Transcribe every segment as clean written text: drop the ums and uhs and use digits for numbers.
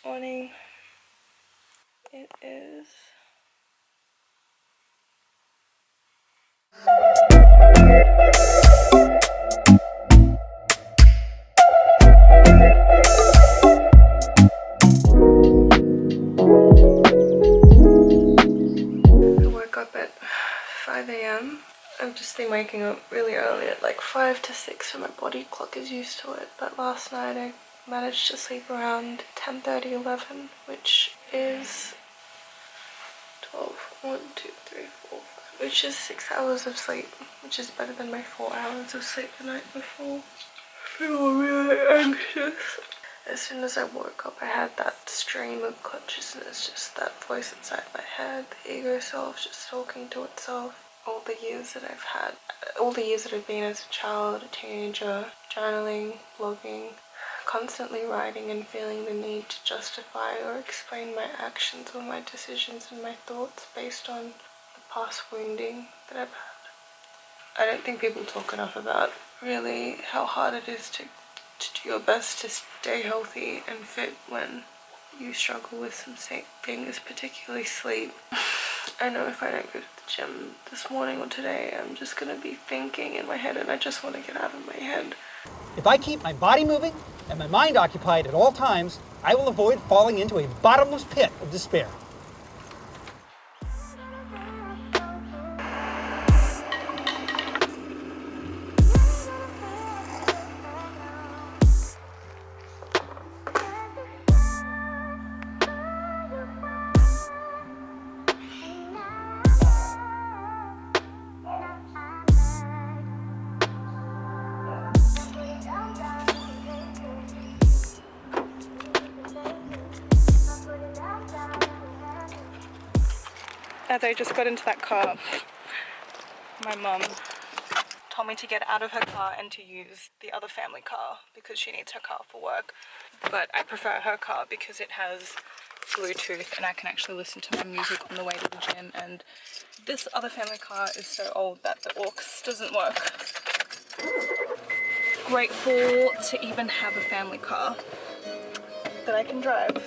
Morning. It is I woke up at 5 a.m. I've just been waking up really early at like 5 to 6 so my body clock is used to it, but last night I managed to sleep around 10:30, 11, which is 12, 1, 2, 3, 4, 5, which is 6 hours of sleep, which is better than my 4 hours of sleep the night before. I feel really anxious. As soon as I woke up, I had that stream of consciousness, just that voice inside my head, the ego self just talking to itself. All the years that I've had, all the years that I've been as a child, a teenager, journaling, blogging, constantly writing and feeling the need to justify or explain my actions or my decisions and my thoughts based on the past wounding that I've had. I don't think people talk enough about really how hard it is to do your best to stay healthy and fit when you struggle with some things, particularly sleep. I know if I don't go to the gym this morning or today, I'm just gonna be thinking in my head and I just want to get out of my head. If I keep my body moving and my mind occupied at all times, I will avoid falling into a bottomless pit of despair. As I just got into that car, my mum told me to get out of her car and to use the other family car because she needs her car for work. But I prefer her car because it has Bluetooth and I can actually listen to my music on the way to the gym, and this other family car is so old that the aux doesn't work. Grateful to even have a family car that I can drive.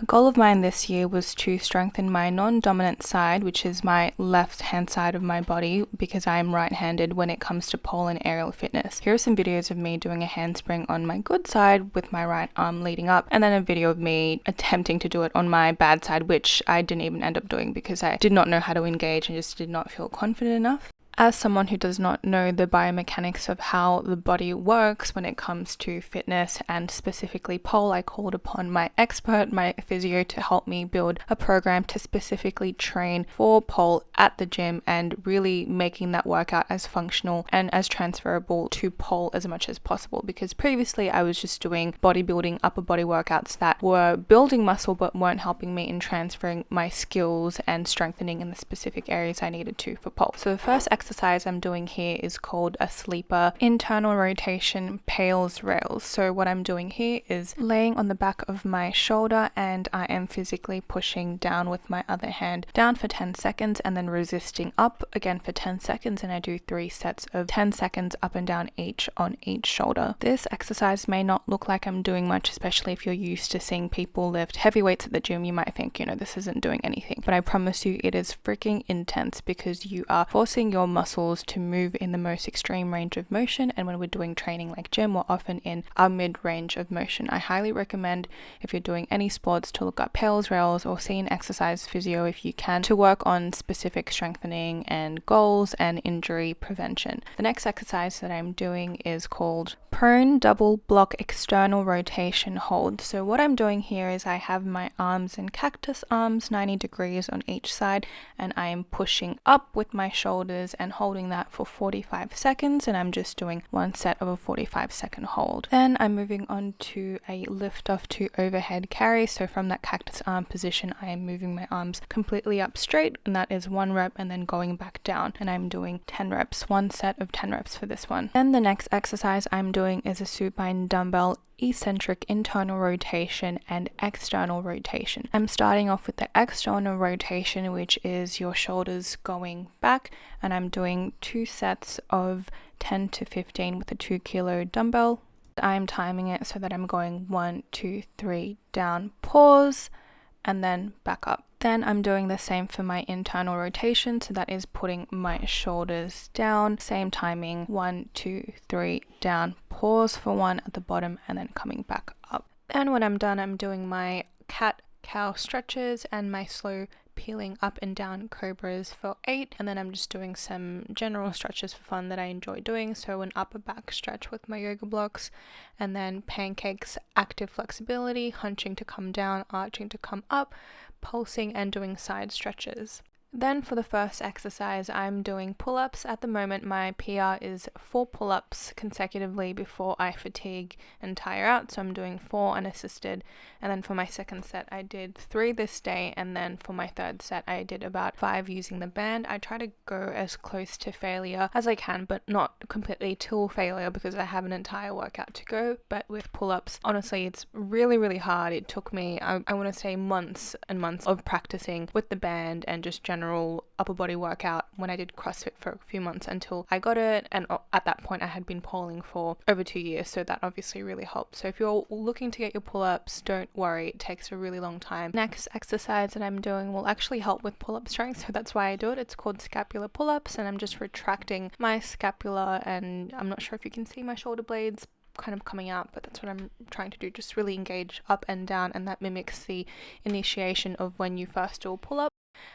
A goal of mine this year was to strengthen my non-dominant side, which is my left hand side of my body, because I am right-handed when it comes to pole and aerial fitness. Here are some videos of me doing a handspring on my good side with my right arm leading up, and then a video of me attempting to do it on my bad side, which I didn't even end up doing because I did not know how to engage and just did not feel confident enough. As someone who does not know the biomechanics of how the body works when it comes to fitness and specifically pole, I called upon my expert, my physio, to help me build a program to specifically train for pole at the gym and really making that workout as functional and as transferable to pole as much as possible, because previously I was just doing bodybuilding upper body workouts that were building muscle but weren't helping me in transferring my skills and strengthening in the specific areas I needed to for pole. So the first exercise I'm doing here is called a sleeper internal rotation PAILS RAILS. So what I'm doing here is laying on the back of my shoulder and I am physically pushing down with my other hand down for 10 seconds and then resisting up again for 10 seconds, and I do 3 sets of 10 seconds up and down each on each shoulder. This exercise may not look like I'm doing much, especially if you're used to seeing people lift heavy weights at the gym. You might think, this isn't doing anything, but I promise you it is freaking intense because you are forcing your muscles to move in the most extreme range of motion, and when we're doing training like gym, we're often in our mid range of motion. I highly recommend, if you're doing any sports, to look up PAILS RAILS or see an exercise physio if you can, to work on specific strengthening and goals and injury prevention. The next exercise that I'm doing is called prone double block external rotation hold. So what I'm doing here is I have my arms in cactus arms, 90 degrees on each side, and I am pushing up with my shoulders and holding that for 45 seconds, and I'm just doing one set of a 45-second hold. Then I'm moving on to a lift off to overhead carry. So from that cactus arm position, I am moving my arms completely up straight, and that is 1 rep, and then going back down, and I'm doing 10 reps, one set of 10 reps for this one. Then the next exercise I'm doing is a supine dumbbell eccentric internal rotation and external rotation. I'm starting off with the external rotation, which is your shoulders going back, and I'm doing 2 sets of 10 to 15 with a 2 kilo dumbbell. I'm timing it so that I'm going 1, 2, 3, down, pause, and then back up. Then I'm doing the same for my internal rotation, so that is putting my shoulders down, same timing, 1, 2, 3, down, pause for 1 at the bottom, and then coming back up. And when I'm done, I'm doing my cat-cow stretches and my slow peeling up and down cobras for 8, and then I'm just doing some general stretches for fun that I enjoy doing. So an upper back stretch with my yoga blocks, and then pancakes, active flexibility, hunching to come down, arching to come up, pulsing, and doing side stretches. Then for the first exercise, I'm doing pull-ups. At the moment, my PR is 4 pull-ups consecutively before I fatigue and tire out. So I'm doing 4 unassisted. And then for my second set, I did 3 this day. And then for my third set, I did about 5 using the band. I try to go as close to failure as I can, but not completely till failure because I have an entire workout to go. But with pull-ups, honestly, it's really, really hard. It took me, I want to say, months and months of practicing with the band and just general upper body workout when I did CrossFit for a few months until I got it, and at that point I had been polling for over 2 years, so that obviously really helped. So if you're looking to get your pull-ups, don't worry, it takes a really long time. Next exercise that I'm doing will actually help with pull-up strength, so that's why I do it. It's called scapular pull-ups, and I'm just retracting my scapula, and I'm not sure if you can see my shoulder blades kind of coming out, but that's what I'm trying to do, just really engage up and down, and that mimics the initiation of when you first do a pull-up.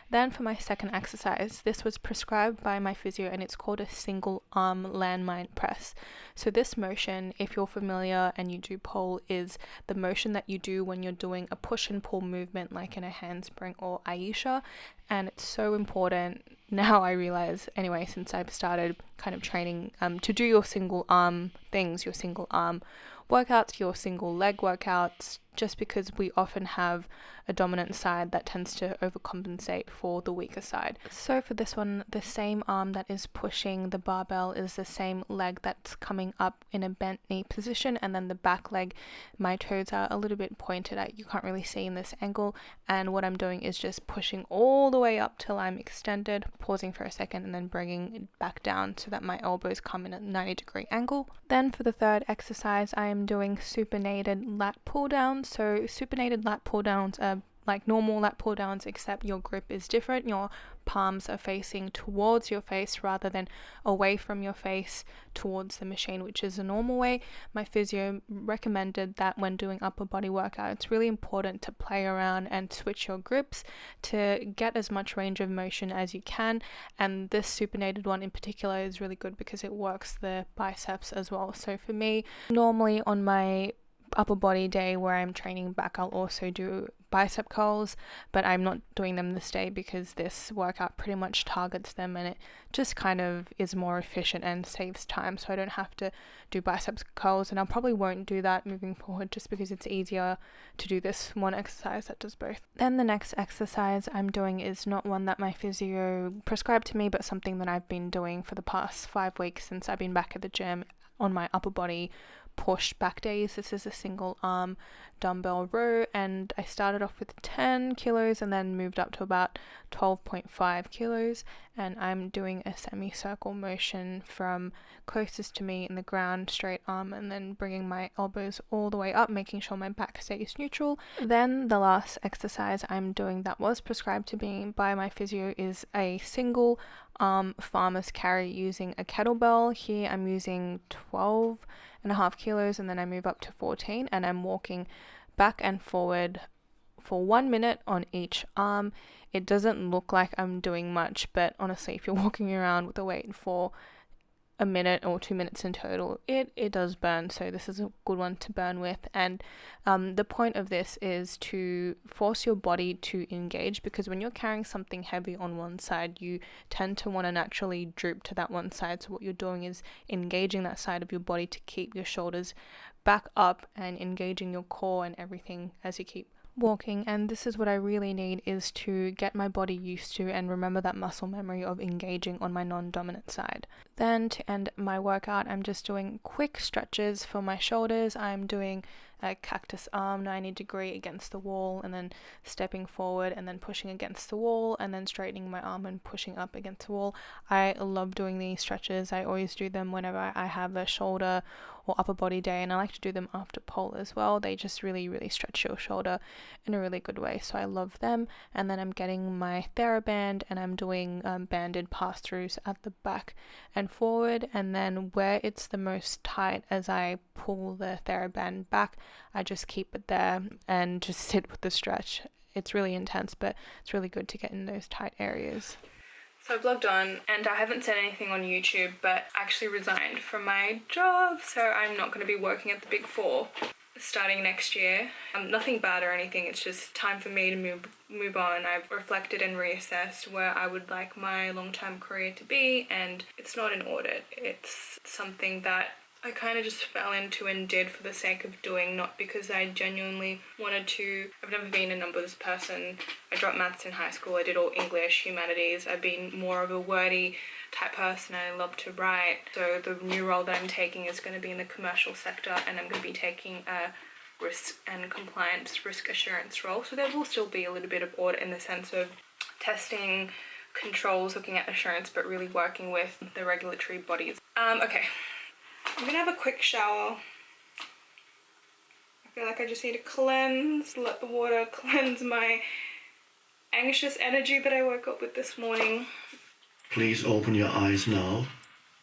Then for my second exercise, this was prescribed by my physio, and it's called a single arm landmine press. So this motion, if you're familiar and you do pole, is the motion that you do when you're doing a push and pull movement like in a handspring or Aisha, and it's so important now I realize, anyway, since I've started kind of training to do your single arm things, your single arm workouts, your single leg workouts, just because we often have a dominant side that tends to overcompensate for the weaker side. So for this one, the same arm that is pushing the barbell is the same leg that's coming up in a bent knee position, and then the back leg, my toes are a little bit pointed at, you can't really see in this angle, and what I'm doing is just pushing all the way up till I'm extended, pausing for a second, and then bringing it back down so that my elbows come in a 90-degree angle. Then for the third exercise, I am doing supinated lat pull downs. So supinated lat pull downs are like normal lat pull downs, except your grip is different. Your palms are facing towards your face rather than away from your face towards the machine, which is a normal way. My physio recommended that when doing upper body workout, it's really important to play around and switch your grips to get as much range of motion as you can. And this supinated one in particular is really good because it works the biceps as well. So for me, normally on my upper body day where I'm training back, I'll also do bicep curls, but I'm not doing them this day because this workout pretty much targets them, and it just kind of is more efficient and saves time, so I don't have to do biceps curls, and I probably won't do that moving forward just because it's easier to do this one exercise that does both. Then the next exercise I'm doing is not one that my physio prescribed to me, but something that I've been doing for the past 5 weeks since I've been back at the gym on my upper body push back days. This is a single arm dumbbell row, and I started off with 10 kilos and then moved up to about 12.5 kilos, and I'm doing a semicircle motion from closest to me in the ground, straight arm, and then bringing my elbows all the way up, making sure my back stays neutral. Then the last exercise I'm doing that was prescribed to me by my physio is a single arm farmer's carry using a kettlebell. Here I'm using 12.5 kilos, and then I move up to 14, and I'm walking back and forward for 1 minute on each arm. It doesn't look like I'm doing much, but honestly, if you're walking around with a weight for a minute or 2 minutes in total, it does burn, so this is a good one to burn with. And the point of this is to force your body to engage, because when you're carrying something heavy on one side, you tend to want to naturally droop to that one side. So what you're doing is engaging that side of your body to keep your shoulders back up and engaging your core and everything as you keep walking, and this is what I really need, is to get my body used to and remember that muscle memory of engaging on my non-dominant side. Then to end my workout, I'm just doing quick stretches for my shoulders. I'm doing a cactus arm 90-degree against the wall, and then stepping forward and then pushing against the wall, and then straightening my arm and pushing up against the wall. I love doing these stretches. I always do them whenever I have a shoulder or upper body day, and I like to do them after pole as well. They just really stretch your shoulder in a really good way, so I love them. And then I'm getting my TheraBand, and I'm doing banded pass-throughs at the back and forward, and then where it's the most tight, as I pull the TheraBand back, I just keep it there and just sit with the stretch. It's really intense, but it's really good to get in those tight areas. So I've logged on, and I haven't said anything on YouTube, but I actually resigned from my job, so I'm not going to be working at the Big Four starting next year. Nothing bad or anything, it's just time for me to move on. I've reflected and reassessed where I would like my long-term career to be, and it's not an audit. It's something that I kind of just fell into and did for the sake of doing, not because I genuinely wanted to. I've never been a numbers person. I dropped maths in high school. I did all English, humanities. I've been more of a wordy type person. I love to write. So the new role that I'm taking is going to be in the commercial sector, and I'm going to be taking a risk and compliance risk assurance role. So there will still be a little bit of audit in the sense of testing, controls, looking at assurance, but really working with the regulatory bodies. Okay. I'm gonna have a quick shower. I feel like I just need to cleanse, let the water cleanse my anxious energy that I woke up with this morning. Please open your eyes now,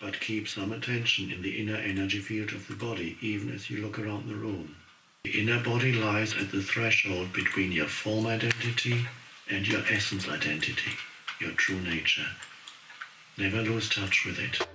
but keep some attention in the inner energy field of the body, even as you look around the room. The inner body lies at the threshold between your form identity and your essence identity, your true nature. Never lose touch with it.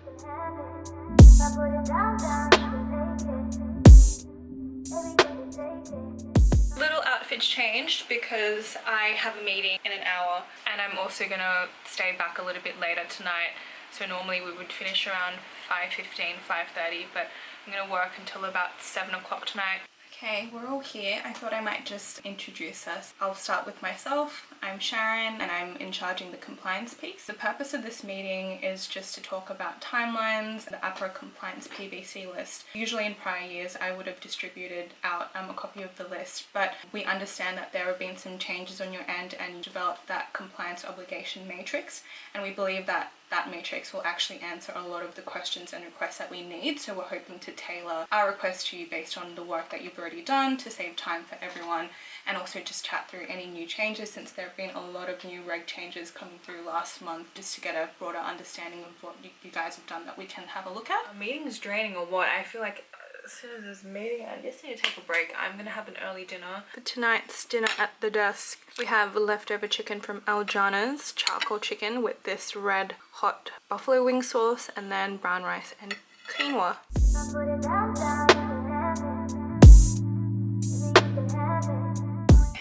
Little outfit's changed because I have a meeting in an hour, and I'm also gonna stay back a little bit later tonight. So normally we would finish around 5:15, 5:30, but I'm gonna work until about 7 o'clock tonight. Okay, we're all here. I thought I might just introduce us. I'll start with myself. I'm Sharon, and I'm in charge of the compliance piece. The purpose of this meeting is just to talk about timelines, the APRA compliance PBC list. Usually in prior years, I would have distributed out a copy of the list, but we understand that there have been some changes on your end, and you developed that compliance obligation matrix, and we believe that that matrix will actually answer a lot of the questions and requests that we need. So we're hoping to tailor our request to you based on the work that you've already done to save time for everyone, and also just chat through any new changes, since there have been a lot of new reg changes coming through last month, just to get a broader understanding of what you guys have done that we can have a look at. A meeting is draining or what? I feel like as soon as this meeting, I just need to take a break. I'm gonna have an early dinner. For tonight's dinner at the desk, we have leftover chicken from Aljana's, charcoal chicken with this red hot buffalo wing sauce, and then brown rice and quinoa.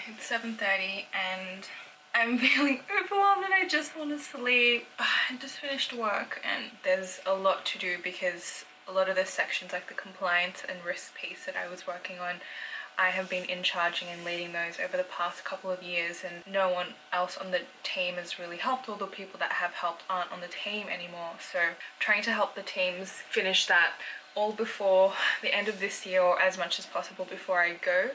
It's 7:30 and I'm feeling overwhelmed and I just want to sleep. I just finished work and there's a lot to do because a lot of the sections, like the compliance and risk piece that I was working on, I have been in charging and leading those over the past couple of years, and no one else on the team has really helped. All the people that have helped aren't on the team anymore, so trying to help the teams finish that all before the end of this year, or as much as possible before I go,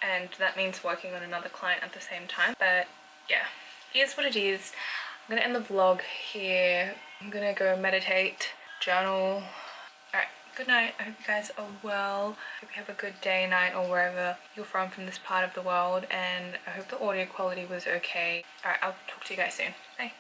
and that means working on another client at the same time. But yeah, here's what it is. I'm gonna end the vlog here. I'm gonna go meditate, journal. Alright, good night. I hope you guys are well. I hope you have a good day, night, or wherever you're from this part of the world, and I hope the audio quality was okay. Alright, I'll talk to you guys soon. Bye.